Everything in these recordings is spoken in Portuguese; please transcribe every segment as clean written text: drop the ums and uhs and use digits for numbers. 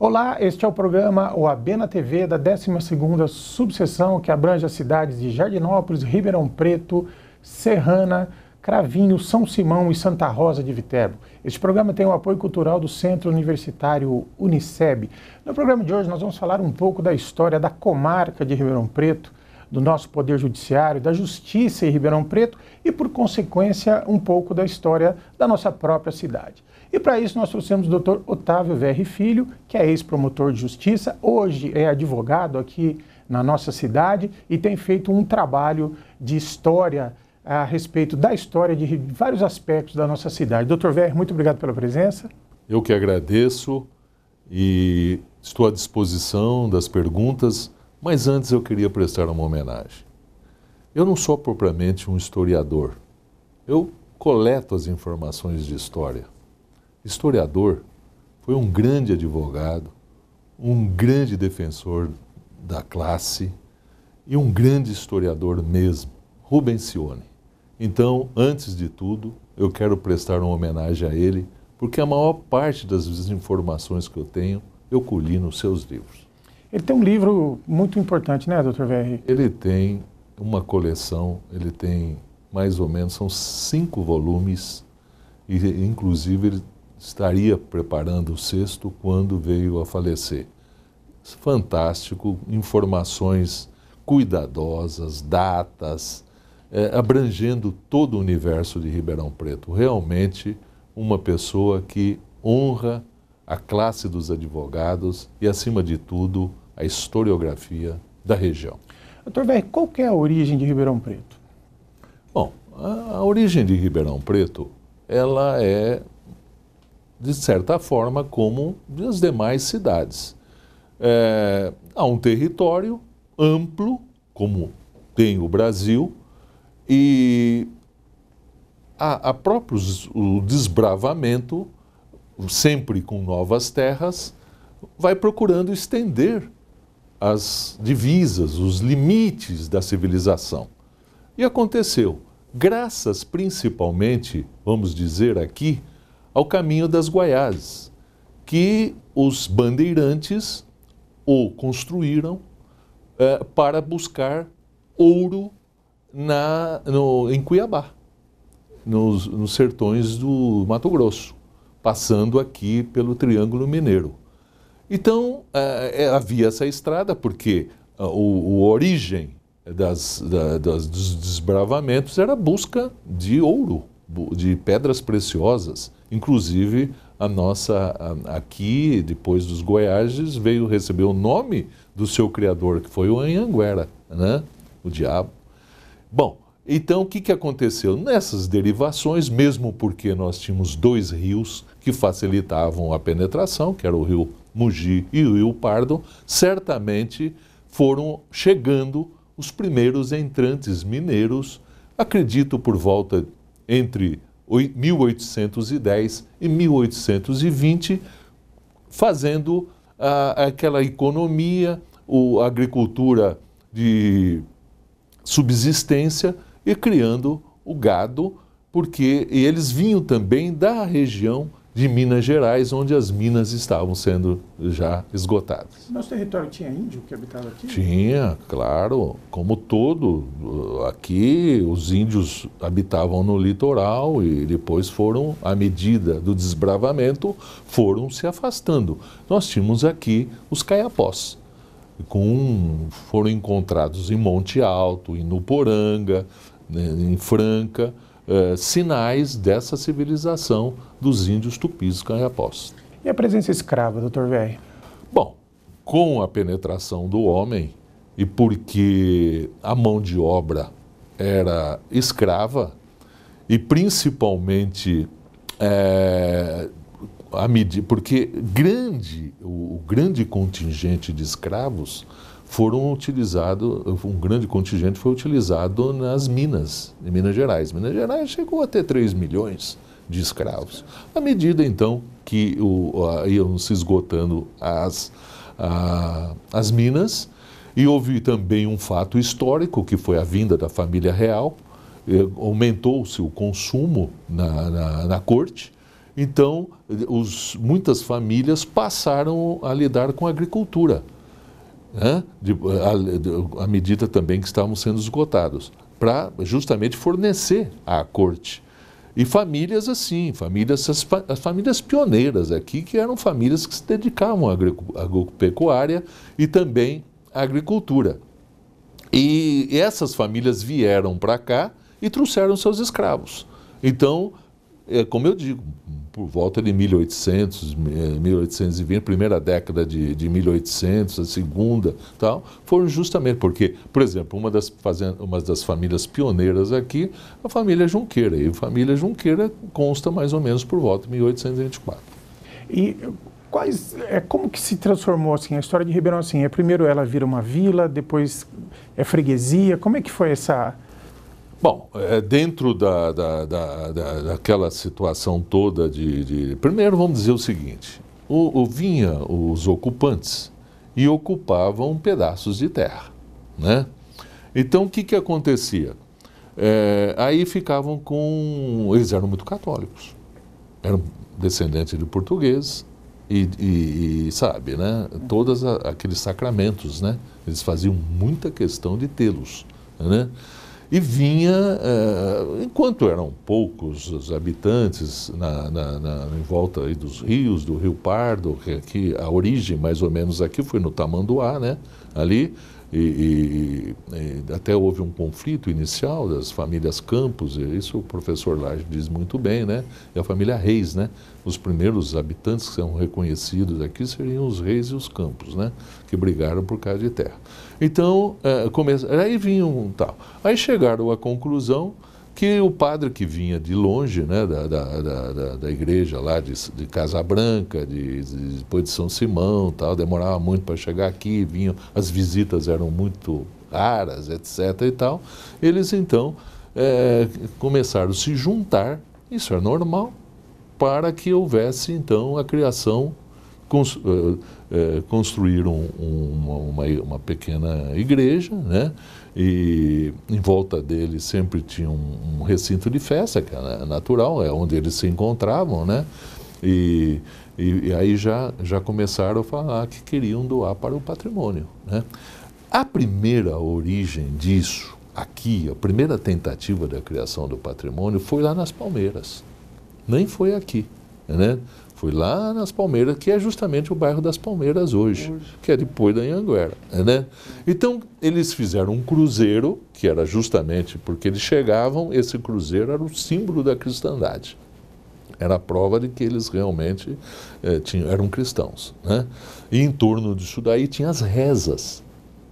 Olá, este é o programa OAB na TV da 12ª subseção que abrange as cidades de Jardinópolis, Ribeirão Preto, Serrana, Cravinho, São Simão e Santa Rosa de Viterbo. Este programa tem o apoio cultural do Centro Universitário Uniceb. No programa de hoje nós vamos falar um pouco da história da comarca de Ribeirão Preto, do nosso Poder Judiciário, da Justiça em Ribeirão Preto e, por consequência, um pouco da história da nossa própria cidade. E para isso nós trouxemos o Dr. Otávio Verri Filho, que é ex-promotor de justiça, hoje é advogado aqui na nossa cidade e tem feito um trabalho de história a respeito da história de vários aspectos da nossa cidade. Dr. Verri, muito obrigado pela presença. Eu que agradeço e estou à disposição das perguntas, mas antes eu queria prestar uma homenagem. Eu não sou propriamente um historiador, eu coleto as informações de história. Historiador foi um grande advogado, um grande defensor da classe e um grande historiador mesmo, Rubens Cioni. Então, antes de tudo, eu quero prestar uma homenagem a ele, porque a maior parte das informações que eu tenho, eu colhi nos seus livros. Ele tem um livro muito importante, né, Dr. Verri? Ele tem uma coleção, ele tem mais ou menos, são 5 volumes, e inclusive ele estaria preparando o 6º quando veio a falecer. Fantástico, informações cuidadosas, datas, abrangendo todo o universo de Ribeirão Preto. Realmente uma pessoa que honra a classe dos advogados e, acima de tudo, a historiografia da região. Dr. Verri, qual que é a origem de Ribeirão Preto? Bom, a origem de Ribeirão Preto, ela é, de certa forma, como as demais cidades. Há um território amplo, como tem o Brasil, e há o desbravamento, sempre com novas terras, vai procurando estender as divisas, os limites da civilização. E aconteceu, graças principalmente, vamos dizer aqui, ao caminho das Guaiazes, que os bandeirantes o construíram para buscar ouro em Cuiabá, nos sertões do Mato Grosso, passando aqui pelo Triângulo Mineiro. Então, havia essa estrada porque a origem dos desbravamentos era a busca de ouro, de pedras preciosas. Inclusive, aqui, depois dos Goiases, veio receber o nome do seu criador, que foi o Anhanguera, né? O diabo. Bom, então o que aconteceu? Nessas derivações, mesmo porque nós tínhamos 2 rios que facilitavam a penetração, que era o rio Mogi e o rio Pardo, certamente foram chegando os primeiros entrantes mineiros, acredito por volta entre 1810 e 1820, fazendo aquela economia, a agricultura de subsistência e criando o gado, porque eles vinham também da região de Minas Gerais, onde as minas estavam sendo já esgotadas. Nosso território tinha índio que habitava aqui? Tinha, claro, como todo. Aqui os índios habitavam no litoral e depois foram, à medida do desbravamento, foram se afastando. Nós tínhamos aqui os caiapós, foram encontrados em Monte Alto, em Nuporanga, em Franca, sinais dessa civilização dos índios tupis caiapós. E a presença escrava, Dr. Verri? Bom, com a penetração do homem e porque a mão de obra era escrava e principalmente porque o grande contingente de escravos um grande contingente foi utilizado nas minas, em Minas Gerais. Minas Gerais chegou a ter 3 milhões de escravos. À medida, então, que iam se esgotando as minas, e houve também um fato histórico, que foi a vinda da família real, aumentou-se o consumo na corte, Então, muitas famílias passaram a lidar com a agricultura, né? À medida também que estavam sendo esgotados, para justamente fornecer à corte. E famílias assim, as famílias pioneiras aqui, que eram famílias que se dedicavam à agropecuária e também à agricultura. E essas famílias vieram para cá e trouxeram seus escravos. Então, como eu digo, por volta de 1800, 1820, primeira década de 1800, a segunda, tal, foram justamente porque, por exemplo, uma das famílias pioneiras aqui, a família Junqueira. E a família Junqueira consta mais ou menos por volta de 1824. E como que se transformou assim, a história de Ribeirão assim? Primeiro ela vira uma vila, depois é freguesia, como é que foi essa... Bom, dentro daquela situação toda primeiro vamos dizer o seguinte, vinha os ocupantes e ocupavam pedaços de terra, né? Então o que acontecia? Aí ficavam eles eram muito católicos, eram descendentes de portugueses e sabe, né? Todos aqueles sacramentos, né? Eles faziam muita questão de tê-los, né? E vinha, enquanto eram poucos os habitantes em volta aí dos rios, do Rio Pardo, que a origem mais ou menos aqui foi no Tamanduá, né? Ali, e até houve um conflito inicial das famílias Campos, e isso o professor Lage diz muito bem, né? E a família Reis, né? Os primeiros habitantes que são reconhecidos aqui seriam os Reis e os Campos, né? Que brigaram por causa de terra. Então, aí vinham tal. Aí chegaram à conclusão que o padre que vinha de longe, né, da igreja lá de Casa Branca, depois de São Simão, tal, demorava muito para chegar aqui, as visitas eram muito raras, etc. e tal. Eles então começaram a se juntar, isso é normal, para que houvesse então a criação. Construíram uma pequena igreja, né? E em volta dele sempre tinha um recinto de festa, que é natural, é onde eles se encontravam, né? E aí já começaram a falar que queriam doar para o patrimônio, né? A primeira origem disso, aqui, a primeira tentativa da criação do patrimônio foi lá nas Palmeiras, nem foi aqui, né? Foi lá nas Palmeiras, que é justamente o bairro das Palmeiras hoje, que é depois da Anhanguera, né? Então, eles fizeram um cruzeiro, que era justamente porque eles chegavam, esse cruzeiro era o símbolo da cristandade. Era a prova de que eles realmente eram cristãos, né? E em torno disso daí tinha as rezas,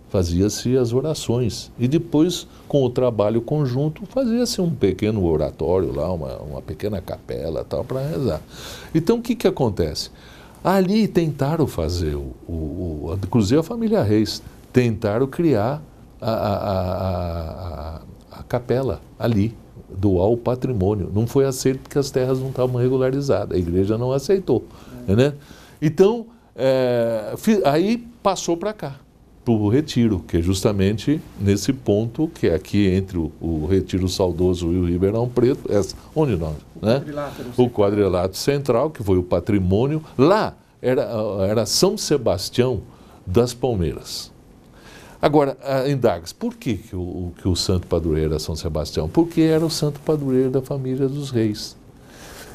fazia-se as orações. E depois, com o trabalho conjunto, fazia-se um pequeno oratório lá, uma pequena capela tal, para rezar. Então, o que acontece? Ali tentaram fazer, inclusive a família Reis, tentaram criar a capela ali, doar o patrimônio. Não foi aceito porque as terras não estavam regularizadas, a igreja não aceitou, né? Então, aí passou para cá, para o Retiro, que é justamente nesse ponto, que é aqui entre o Retiro Saudoso e o Ribeirão Preto, onde nós, né? O quadrilátero central, que foi o patrimônio. Lá era São Sebastião das Palmeiras. Agora, indagas, por que o santo padroeiro era São Sebastião? Porque era o santo padroeiro da família dos reis.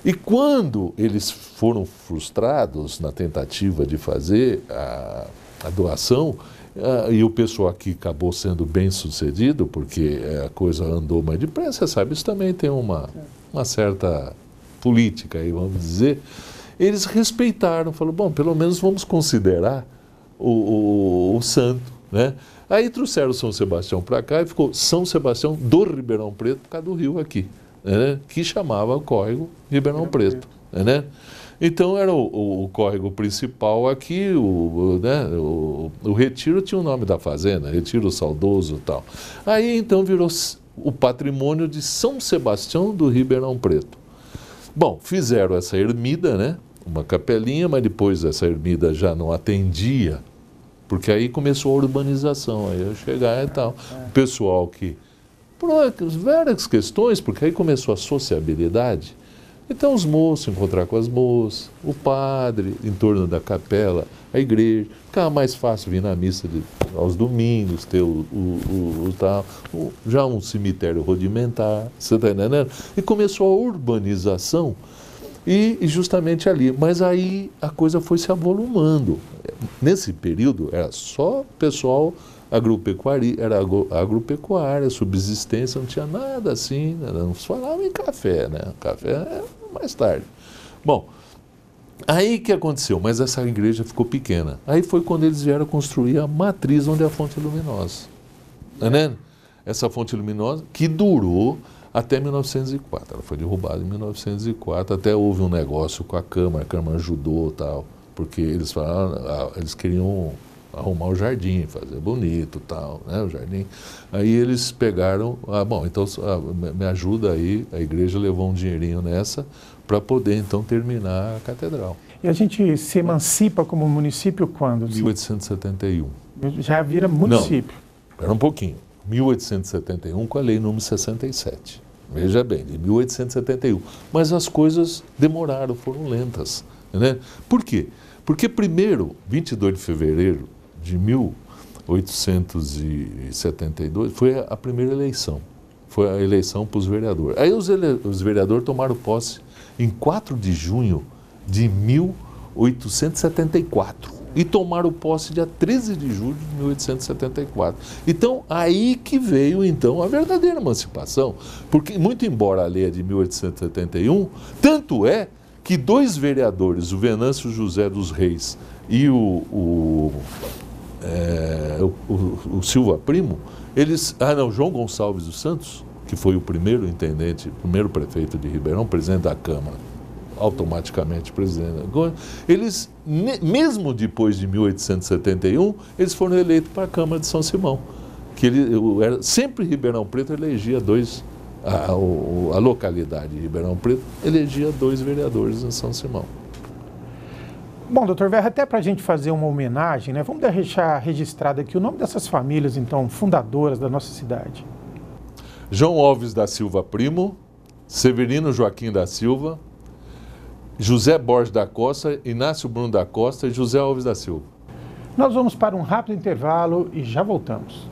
E quando eles foram frustrados na tentativa de fazer a doação, e o pessoal aqui acabou sendo bem sucedido, porque a coisa andou mais depressa, sabe? Isso também tem uma certa política aí, vamos dizer. Eles respeitaram, falaram, bom, pelo menos vamos considerar o santo, né? Aí trouxeram São Sebastião para cá e ficou São Sebastião do Ribeirão Preto, por causa do rio aqui, né? Que chamava o córrego Ribeirão Preto, né? Então era o córrego principal aqui, o Retiro tinha o nome da fazenda, Retiro Saudoso e tal. Aí então virou o patrimônio de São Sebastião do Ribeirão Preto. Bom, fizeram essa ermida, né? Uma capelinha, mas depois essa ermida já não atendia, porque aí começou a urbanização, aí ia chegar e tal. O pessoal que, por várias questões, porque aí começou a sociabilidade, Então os moços encontrar com as moças, o padre em torno da capela, a igreja, ficava mais fácil vir na missa aos domingos, ter já um cemitério rudimentar, você está entendendo? E começou a urbanização e justamente ali, mas aí a coisa foi se avolumando. Nesse período era só pessoal agropecuária, subsistência, não tinha nada assim, não se falava em café, né? Café é mais tarde. Bom, aí que aconteceu? Mas essa igreja ficou pequena. Aí foi quando eles vieram construir a matriz onde é a fonte luminosa. Tá entendendo? Essa fonte luminosa que durou até 1904. Ela foi derrubada em 1904, até houve um negócio com a Câmara ajudou e tal, porque eles falaram, eles queriam arrumar o jardim, fazer bonito tal, né, o jardim. Aí eles pegaram, bom, então me ajuda aí, a igreja levou um dinheirinho nessa para poder então terminar a catedral. E a gente se emancipa como município quando? 1871. Já vira município. Não, espera um pouquinho. 1871 com a lei número 67. Veja bem, de 1871. Mas as coisas demoraram, foram lentas. Né? Por quê? Porque primeiro, 22 de fevereiro de 1872, foi a primeira eleição. Foi a eleição para os vereadores. Aí os vereadores tomaram posse em 4 de junho de 1874. E tomaram posse dia 13 de julho de 1874. Então, aí que veio, então, a verdadeira emancipação. Porque, muito embora a lei é de 1871, tanto é que 2 vereadores, o Venâncio José dos Reis e o Silva Primo, João Gonçalves dos Santos, que foi o primeiro intendente, o primeiro prefeito de Ribeirão, presidente da Câmara, automaticamente presidente. Eles, mesmo depois de 1871, eles foram eleitos para a Câmara de São Simão. Sempre Ribeirão Preto elegia a localidade de Ribeirão Preto elegia 2 vereadores em São Simão. Bom, doutor Verra, até para a gente fazer uma homenagem, né, vamos deixar registrado aqui o nome dessas famílias, então, fundadoras da nossa cidade. João Alves da Silva Primo, Severino Joaquim da Silva, José Borges da Costa, Inácio Bruno da Costa e José Alves da Silva. Nós vamos para um rápido intervalo e já voltamos.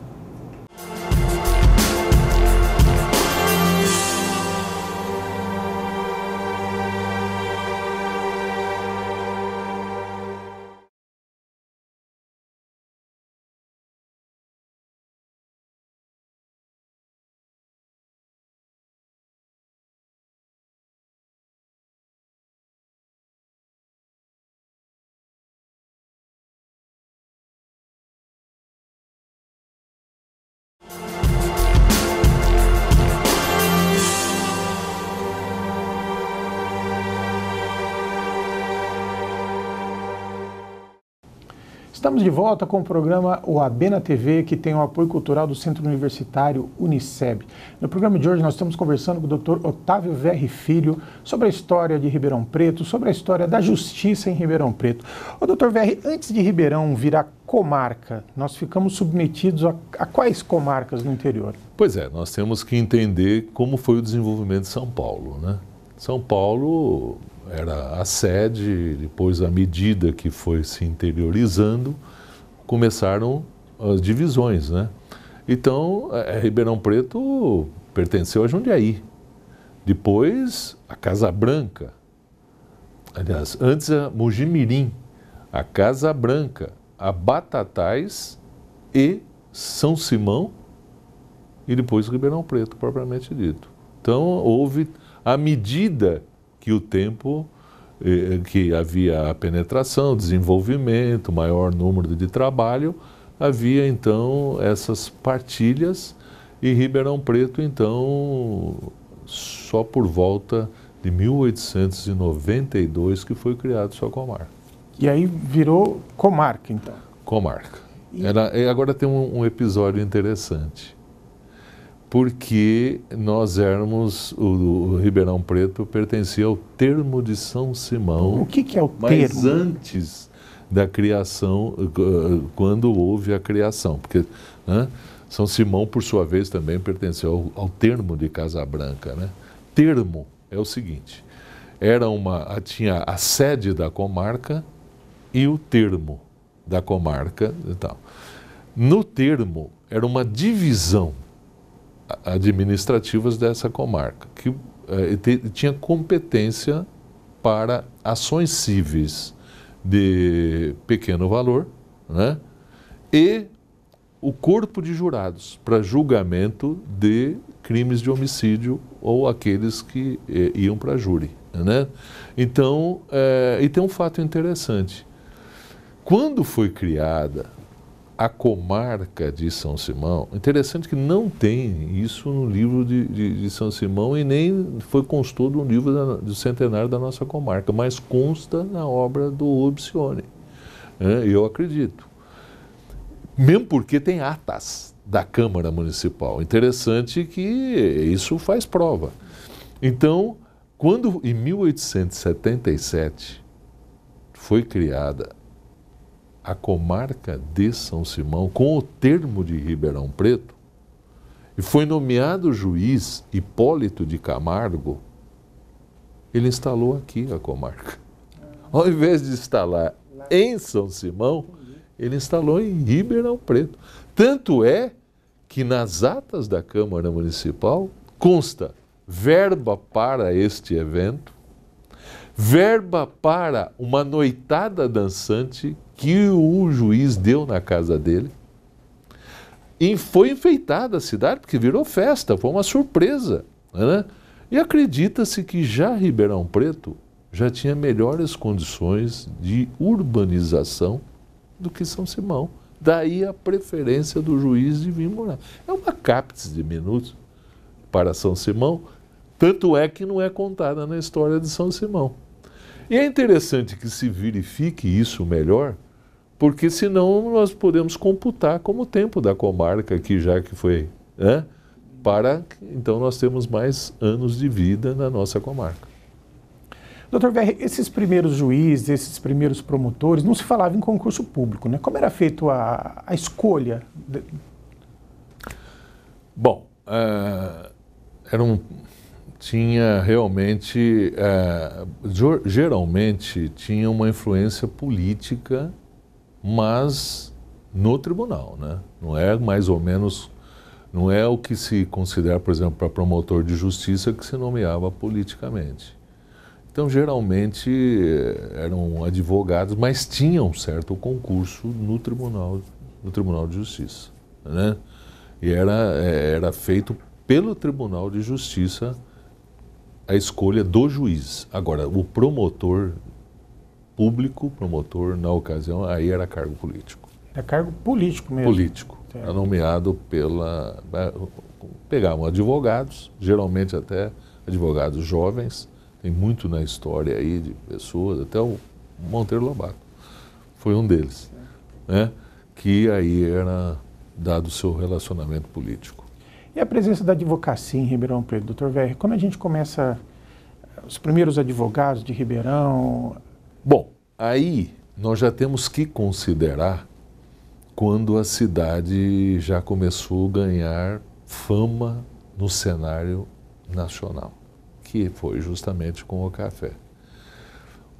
Estamos de volta com o programa OAB na TV, que tem o apoio cultural do Centro Universitário Uniceb. No programa de hoje nós estamos conversando com o Dr. Otávio Verri Filho sobre a história de Ribeirão Preto, sobre a história da justiça em Ribeirão Preto. Ô, Dr. Verri, antes de Ribeirão virar comarca, nós ficamos submetidos a quais comarcas no interior? Pois é, nós temos que entender como foi o desenvolvimento de São Paulo, né? São Paulo era a sede, depois, à medida que foi se interiorizando, começaram as divisões, né? Então, Ribeirão Preto pertenceu a Jundiaí. Depois, a Casa Branca. Aliás, antes a Mogi Mirim, a Casa Branca, a Batatais e São Simão e depois Ribeirão Preto, propriamente dito. Então, houve, à medida que o tempo, que havia a penetração, desenvolvimento, maior número de trabalho, havia então essas partilhas e Ribeirão Preto, então, só por volta de 1892 que foi criado sua comarca. E aí virou comarca, então? Comarca. Agora tem um episódio interessante. Porque nós éramos, o Ribeirão Preto pertencia ao termo de São Simão. O que é o termo? Mas antes da criação, quando houve a criação. Porque São Simão, por sua vez, também pertenceu ao termo de Casa Branca. Né? Termo é o seguinte, tinha a sede da comarca e o termo da comarca e tal. No termo, era uma divisão administrativa dessa comarca, que tinha competência para ações cíveis de pequeno valor, né? E o corpo de jurados para julgamento de crimes de homicídio ou aqueles que iam para júri, né? Então, e tem um fato interessante. Quando foi criada a comarca de São Simão, interessante que não tem isso no livro de São Simão e nem constou no livro do centenário da nossa comarca, mas consta na obra do Obicione, né? Eu acredito. Mesmo porque tem atas da Câmara Municipal. Interessante que isso faz prova. Então, quando em 1877 foi criada a comarca de São Simão, com o termo de Ribeirão Preto, e foi nomeado o juiz Hipólito de Camargo, ele instalou aqui a comarca. Ao invés de instalar em São Simão, ele instalou em Ribeirão Preto. Tanto é que nas atas da Câmara Municipal consta verba para este evento, verba para uma noitada dançante que o juiz deu na casa dele. E foi enfeitada a cidade, porque virou festa, foi uma surpresa, né? E acredita-se que já Ribeirão Preto já tinha melhores condições de urbanização do que São Simão. Daí a preferência do juiz de vir morar. É uma cápite de minutos para São Simão, tanto é que não é contada na história de São Simão. E é interessante que se verifique isso melhor, porque senão nós podemos computar como tempo da comarca aqui, já que foi, né? Então nós temos mais anos de vida na nossa comarca. Doutor Verri, esses primeiros juízes, esses primeiros promotores, não se falava em concurso público, né? Como era feito a escolha? Bom, tinha realmente, geralmente tinha uma influência política, mas no tribunal, né? Não é mais ou menos, não é o que se considera, por exemplo, para promotor de justiça que se nomeava politicamente. Então, geralmente, eram advogados, mas tinham um certo concurso no Tribunal de Justiça, né? E era feito pelo Tribunal de Justiça a escolha do juiz. Agora, o promotor público, promotor na ocasião, aí era cargo político. Era cargo político mesmo? Político. Era nomeado pegavam advogados, geralmente até advogados jovens. Tem muito na história aí de pessoas, até o Monteiro Lobato foi um deles, né? Que aí era dado o seu relacionamento político. E a presença da advocacia em Ribeirão Preto, doutor Verri, quando a gente começa os primeiros advogados de Ribeirão... Bom, aí nós já temos que considerar quando a cidade já começou a ganhar fama no cenário nacional, que foi justamente com o café.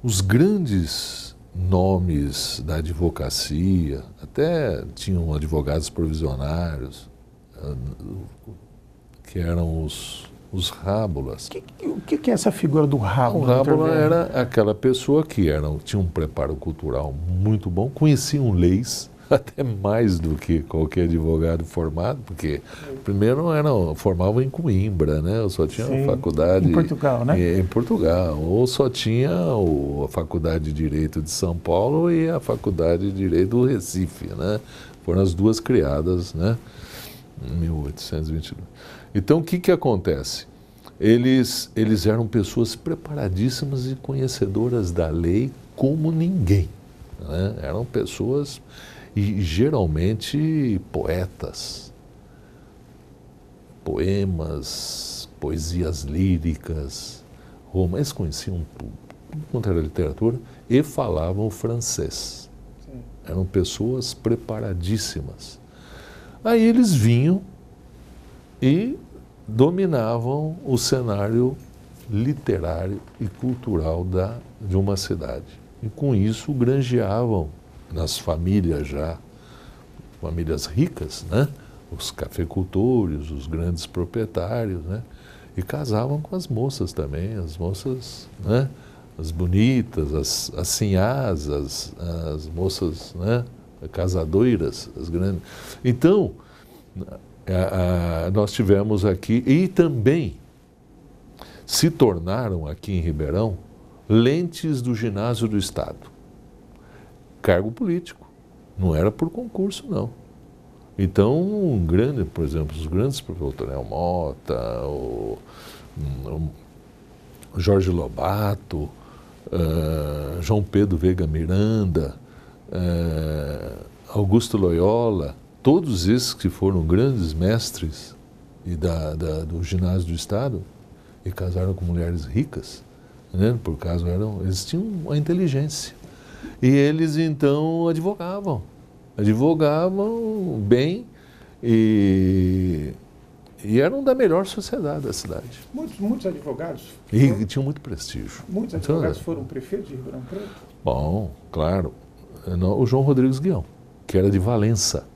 Os grandes nomes da advocacia, até tinham advogados provisionários, que eram os rábulas. O que é essa figura do rábula? O rábula era aquela pessoa que tinha um preparo cultural muito bom, conheciam leis, até mais do que qualquer advogado formado, porque primeiro formavam em Coimbra, né? Eu só tinha a faculdade... Em Portugal, né? Em Portugal. Ou só tinha a Faculdade de Direito de São Paulo e a Faculdade de Direito do Recife, né? Foram as duas criadas, né? Em 1822. Então, o que acontece? Eles eram pessoas preparadíssimas e conhecedoras da lei como ninguém, né? Eram pessoas... E geralmente poetas, poemas, poesias líricas, eles conheciam tudo quanto era literatura e falavam francês. Sim. Eram pessoas preparadíssimas. Aí eles vinham e dominavam o cenário literário e cultural de uma cidade. E com isso granjeavam nas famílias famílias ricas, né? Os cafeicultores, os grandes proprietários, né? E casavam com as moças também, as moças, né? As bonitas, as sinhás, as moças, né? Casadoiras, as grandes. Então, nós tivemos aqui, e também se tornaram aqui em Ribeirão lentes do ginásio do Estado. Cargo político, não era por concurso, não. Então, por exemplo, os grandes professores, o Tonel Mota, o Jorge Lobato, João Pedro Veiga Miranda, Augusto Loyola, todos esses que foram grandes mestres do ginásio do Estado e casaram com mulheres ricas, né? Por causa eles tinham uma inteligência. E eles então advogavam bem e eram da melhor sociedade da cidade. Muitos advogados? E tinham muito prestígio. Muitos advogados foram prefeitos de Ribeirão Preto? Bom, claro. O João Rodrigues Guião, que era de Valença.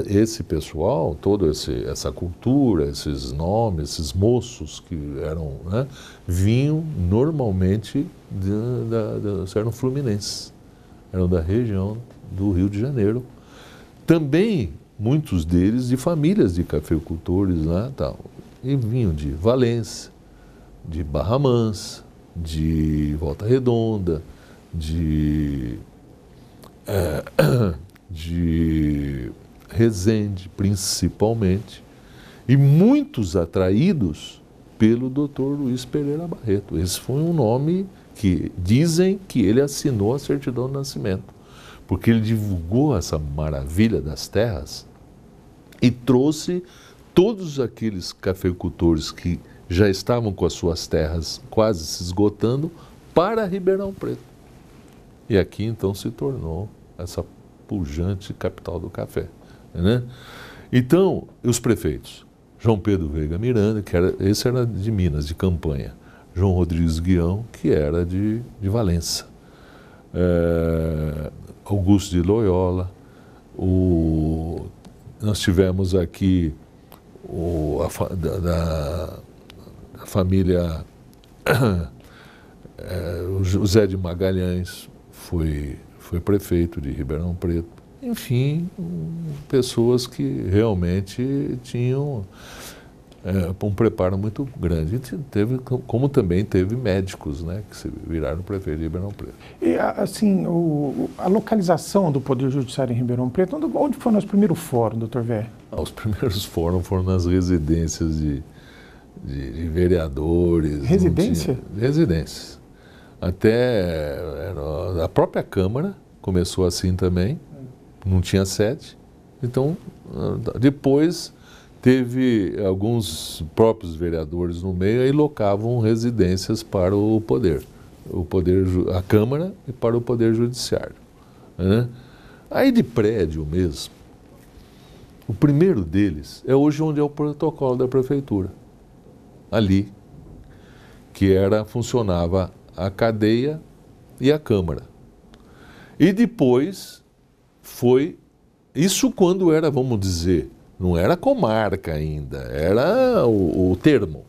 Esse pessoal, toda essa cultura, esses nomes, esses moços que eram, né, vinham normalmente eram fluminenses, eram da região do Rio de Janeiro. Também muitos deles de famílias de cafeicultores lá, tal, e vinham de Valença, de Barra Mansa, de Volta Redonda, de Resende, principalmente, e muitos atraídos pelo Dr. Luiz Pereira Barreto. Esse foi um nome que dizem que ele assinou a certidão de nascimento, porque ele divulgou essa maravilha das terras e trouxe todos aqueles cafeicultores que já estavam com as suas terras quase se esgotando para Ribeirão Preto. E aqui então se tornou essa pujante capital do café, né? Então, os prefeitos, João Pedro Veiga Miranda, esse era de Minas, de Campanha, João Rodrigues Guião, que era de Valença, Augusto de Loyola, nós tivemos aqui da família o José de Magalhães, foi prefeito de Ribeirão Preto. Enfim, pessoas que realmente tinham um preparo muito grande. Como também teve médicos, né, que se viraram prefeito de Ribeirão Preto. E, assim, a localização do Poder Judiciário em Ribeirão Preto, onde foram os primeiros fóruns, doutor Vé? Os primeiros fóruns foram nas residências de vereadores. Residência? Residências. Até a própria Câmara começou assim também, não tinha sede. Então, depois teve alguns próprios vereadores no meio e locavam residências para o poder, a Câmara e para o Poder Judiciário, né? Aí de prédio mesmo, o primeiro deles é hoje onde é o protocolo da prefeitura, ali, que funcionava a cadeia e a Câmara. E depois isso quando era, vamos dizer, não era comarca ainda, era o termo.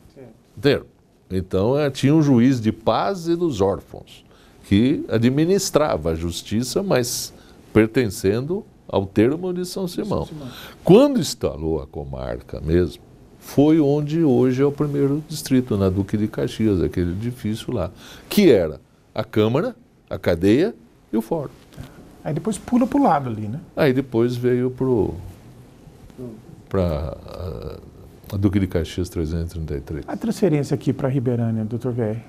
Então tinha um juiz de paz e dos órfãos, que administrava a justiça, mas pertencendo ao termo de São Simão. Quando instalou a comarca mesmo, foi onde hoje é o primeiro distrito, na Duque de Caxias, aquele edifício lá, que era a Câmara, a cadeia e o fórum. Aí depois pula para o lado ali, né? Aí depois veio para a Duque de Caxias 333. A transferência aqui para Ribeirânia, doutor Vé?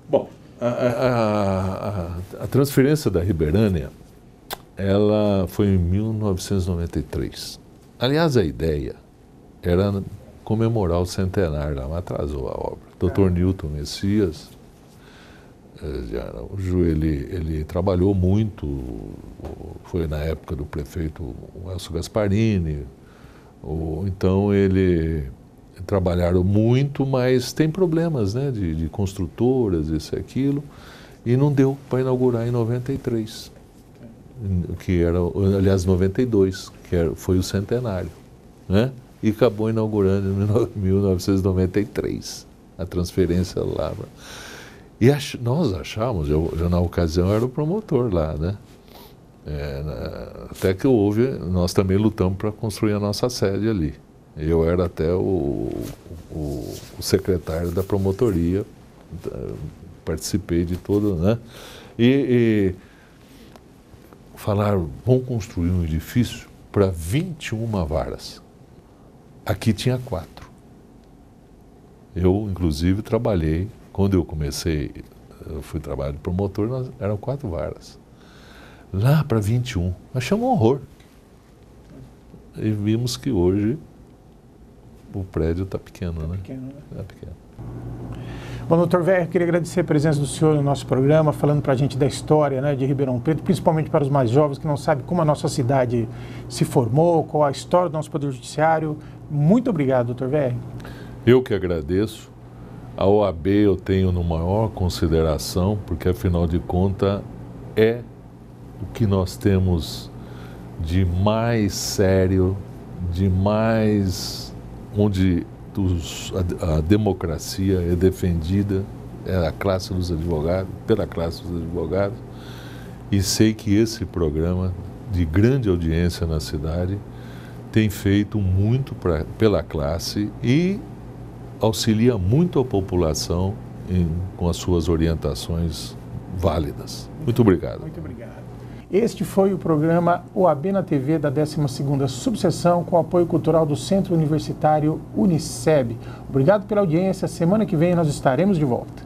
Bom, a transferência da Ribeirânia, ela foi em 1993. Aliás, a ideia era comemorar o centenário, mas atrasou a obra. Dr. Newton Messias, ele trabalhou muito, foi na época do prefeito Elcio Gasparini, então ele trabalharam muito, mas tem problemas, né, de construtoras, isso e aquilo, e não deu para inaugurar em 93, que era, aliás, 92, foi o centenário, né? E acabou inaugurando em 1993, a transferência lá. E nós achávamos, eu na ocasião era o promotor lá, né? Até que nós também lutamos para construir a nossa sede ali. Eu era até o secretário da promotoria, participei de tudo, né? E falaram, vamos construir um edifício para 21 varas. Aqui tinha 4. Eu, inclusive, trabalhei, quando eu comecei, eu fui trabalhar de promotor, eram 4 varas. Lá para 21, achamos um horror. E vimos que hoje o prédio está pequeno, né? Pequeno, né? Está pequeno. Bom, doutor Verri, queria agradecer a presença do senhor no nosso programa, falando para a gente da história, né, de Ribeirão Preto, principalmente para os mais jovens que não sabem como a nossa cidade se formou, qual a história do nosso Poder Judiciário. Muito obrigado, doutor Verri. Eu que agradeço. A OAB eu tenho no maior consideração, porque afinal de contas é o que nós temos de mais sério, de mais onde a democracia é defendida, é a classe dos advogados, pela classe dos advogados, e sei que esse programa de grande audiência na cidade tem feito muito pela classe e auxilia muito a população com as suas orientações válidas. Muito obrigado. Muito obrigado. Este foi o programa OAB na TV da 12ª Subseção, com apoio cultural do Centro Universitário Uniceb. Obrigado pela audiência. Semana que vem nós estaremos de volta.